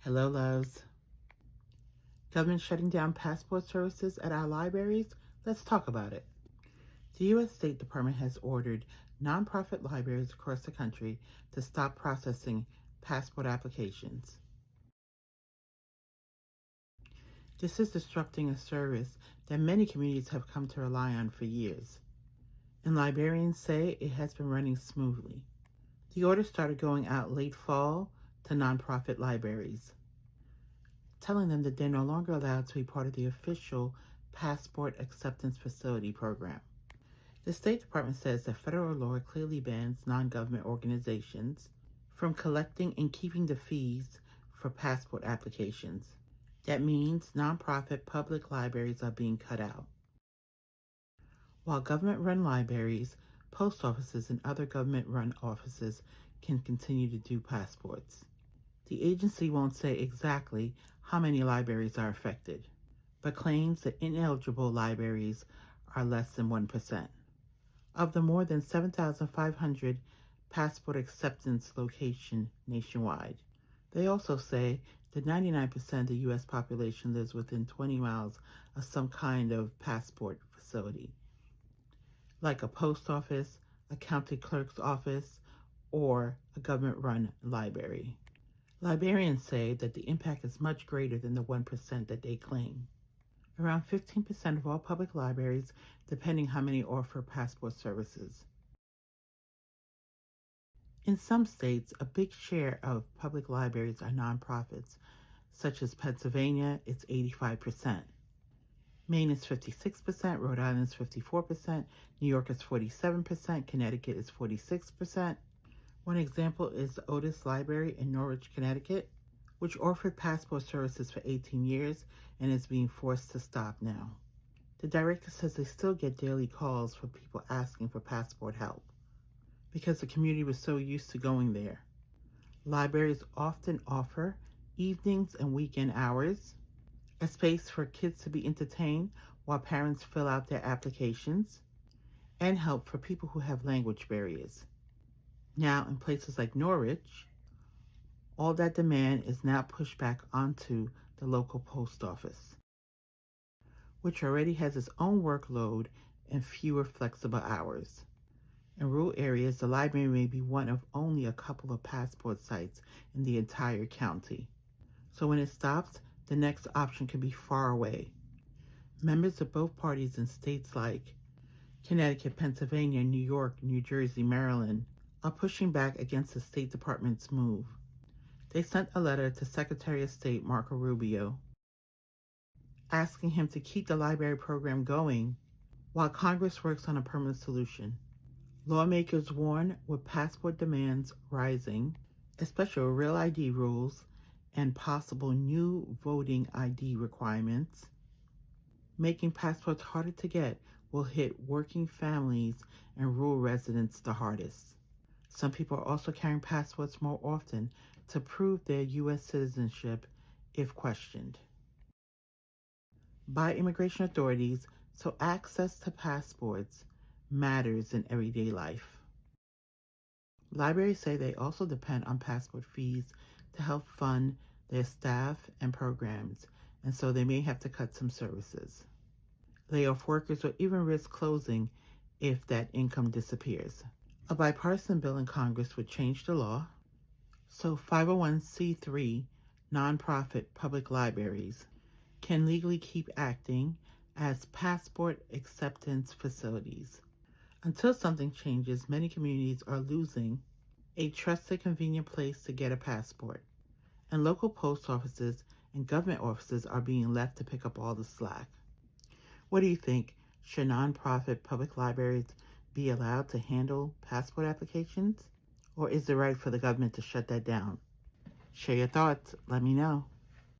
Hello, loves. Government shutting down passport services at our libraries? Let's talk about it. The U.S. State Department has ordered nonprofit libraries across the country to stop processing passport applications. This is disrupting a service that many communities have come to rely on for years, and librarians say it has been running smoothly. The order started going out late fall to nonprofit libraries, telling them that they're no longer allowed to be part of the official Passport Acceptance Facility program. The State Department says that federal law clearly bans non-government organizations from collecting and keeping the fees for passport applications. That means nonprofit public libraries are being cut out. While government-run libraries, post offices, and other government-run offices can continue to do passports. The agency won't say exactly how many libraries are affected, but claims that ineligible libraries are less than 1%. Of the more than 7,500 passport acceptance locations nationwide, they also say that 99% of the U.S. population lives within 20 miles of some kind of passport facility, like a post office, a county clerk's office, or a government-run library. Librarians say that the impact is much greater than the 1% that they claim. Around 15% of all public libraries, depending how many offer passport services. In some states, a big share of public libraries are nonprofits, such as Pennsylvania, it's 85%. Maine is 56%, Rhode Island is 54%, New York is 47%, Connecticut is 46%. One example is the Otis Library in Norwich, Connecticut, which offered passport services for 18 years and is being forced to stop now. The director says they still get daily calls from people asking for passport help because the community was so used to going there. Libraries often offer evenings and weekend hours, a space for kids to be entertained while parents fill out their applications, and help for people who have language barriers. Now, in places like Norwich, all that demand is now pushed back onto the local post office, which already has its own workload and fewer flexible hours. In rural areas, the library may be one of only a couple of passport sites in the entire county. So when it stops, the next option could be far away. Members of both parties in states like Connecticut, Pennsylvania, New York, New Jersey, Maryland are pushing back against the State Department's move. They sent a letter to Secretary of State Marco Rubio asking him to keep the library program going while Congress works on a permanent solution. Lawmakers warn with passport demands rising, especially Real ID rules and possible new voting ID requirements, making passports harder to get will hit working families and rural residents the hardest. Some people are also carrying passports more often to prove their U.S. citizenship if questioned by immigration authorities, so access to passports matters in everyday life. Libraries say they also depend on passport fees to help fund their staff and programs, and so they may have to cut some services, lay off workers, or even risk closing if that income disappears. A bipartisan bill in Congress would change the law so 501c3 nonprofit public libraries can legally keep acting as passport acceptance facilities. Until something changes, many communities are losing a trusted, convenient place to get a passport, and local post offices and government offices are being left to pick up all the slack. What do you think? Should nonprofit public libraries be allowed to handle passport applications? Or is it right for the government to shut that down? Share your thoughts. Let me know.